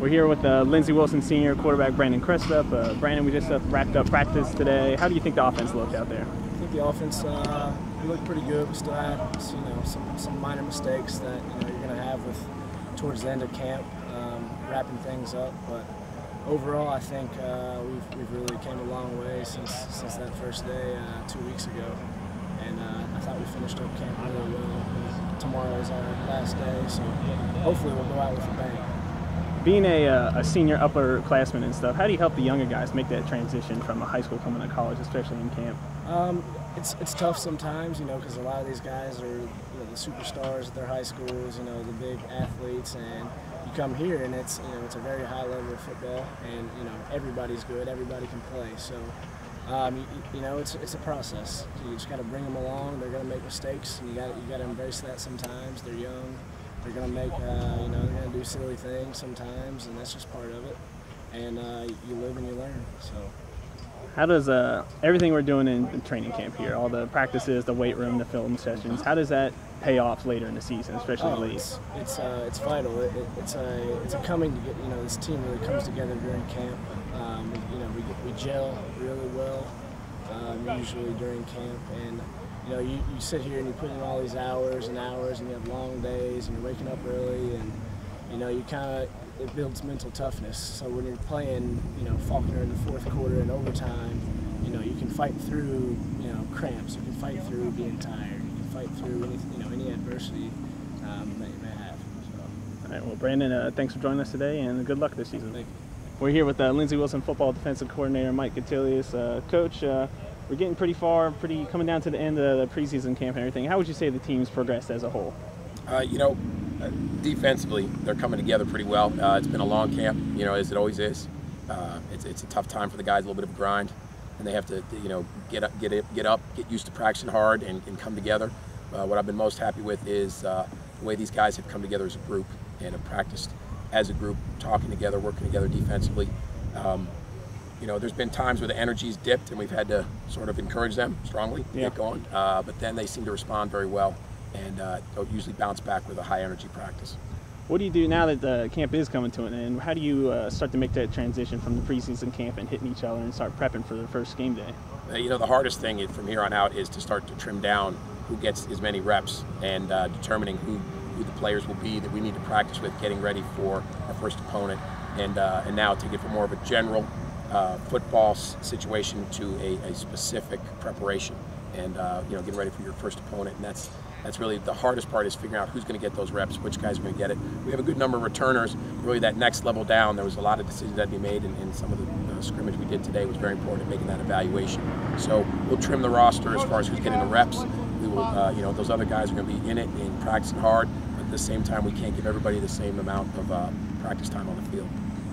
We're here with Lindsey Wilson Sr. quarterback Branden Cresap. Branden, we just wrapped up practice today. How do you think the offense looked out there? I think the offense we looked pretty good. We still had some minor mistakes that you're going to have towards the end of camp, wrapping things up. But overall, I think we've really came a long way since that first day 2 weeks ago, and I thought we finished up camp really well. Tomorrow is our last day, so hopefully we'll go out with a bang. Being a senior upperclassman and stuff, how do you help the younger guys make that transition from a high school coming to college, especially in camp? It's tough sometimes, because a lot of these guys are the superstars at their high schools, the big athletes, and you come here and it's a very high level of football, and everybody's good, everybody can play. So it's a process. You just got to bring them along. They're going to make mistakes, and you got to embrace that sometimes. They're young. They're going to make, they're going to do silly things sometimes, and that's just part of it. And you live and you learn. So, how does everything we're doing in training camp here, all the practices, the weight room, the film sessions, how does that pay off later in the season, especially late? It's vital. It's a coming together. This team really comes together during camp. We gel really well usually during camp, and you sit here and you put in all these hours and hours, and you have long days, and you're waking up early, and it builds mental toughness. So when you're playing, Faulkner in the fourth quarter and overtime, you can fight through, cramps. You can fight through being tired. You can fight through any adversity that you may have. So. All right. Well, Branden, thanks for joining us today, and good luck this season. Thank you. We're here with Lindsey Wilson football defensive coordinator Mike Gutelius. Coach, we're getting pretty far, coming down to the end of the preseason camp and everything. How would you say the team's progressed as a whole? Defensively, they're coming together pretty well. It's been a long camp, as it always is. It's a tough time for the guys, a little bit of a grind, and they have to, get up, get used to practicing hard, and come together. What I've been most happy with is the way these guys have come together as a group and have practiced as a group, talking together, working together defensively. There's been times where the energy's dipped, and we've had to sort of encourage them strongly to get going. But then they seem to respond very well, and they'll usually bounce back with a high-energy practice. What do you do now that the camp is coming to an end? How do you start to make that transition from the preseason camp and hitting each other and start prepping for the first game day? The hardest thing from here on out is to start to trim down who gets as many reps, and determining who the players will be that we need to practice with, getting ready for our first opponent, and now take it from more of a general football situation to a specific preparation, and getting ready for your first opponent. And that's really the hardest part, is figuring out who's going to get those reps, which guys are going to get it. We have a good number of returners. Really, that next level down, there was a lot of decisions that had to be made, and some of the scrimmage we did today was very important in making that evaluation. So we'll trim the roster as far as who's getting the reps. We will, those other guys are going to be in it and practicing hard, but at the same time, we can't give everybody the same amount of practice time on the field.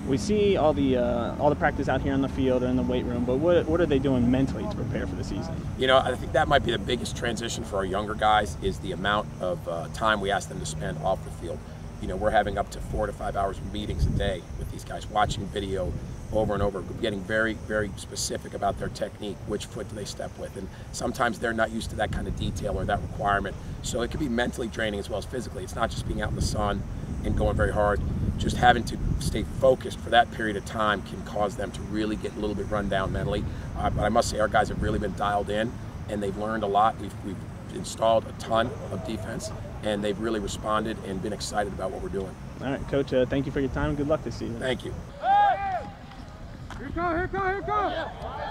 We see all the practice out here on the field or in the weight room, but what are they doing mentally to prepare for the season? I think that might be the biggest transition for our younger guys, is the amount of time we ask them to spend off the field. We're having up to 4 to 5 hours of meetings a day with these guys, watching video over and over, getting very, very specific about their technique, which foot do they step with, and sometimes they're not used to that kind of detail or that requirement. So it can be mentally draining as well as physically. It's not just being out in the sun and going very hard. Just having to stay focused for that period of time can cause them to really get a little bit run down mentally. But I must say, our guys have really been dialed in, and they've learned a lot. We've installed a ton of defense, and they've really responded and been excited about what we're doing. All right, Coach, thank you for your time. Good luck this season. Thank you. Here it goes, here it goes, here it goes!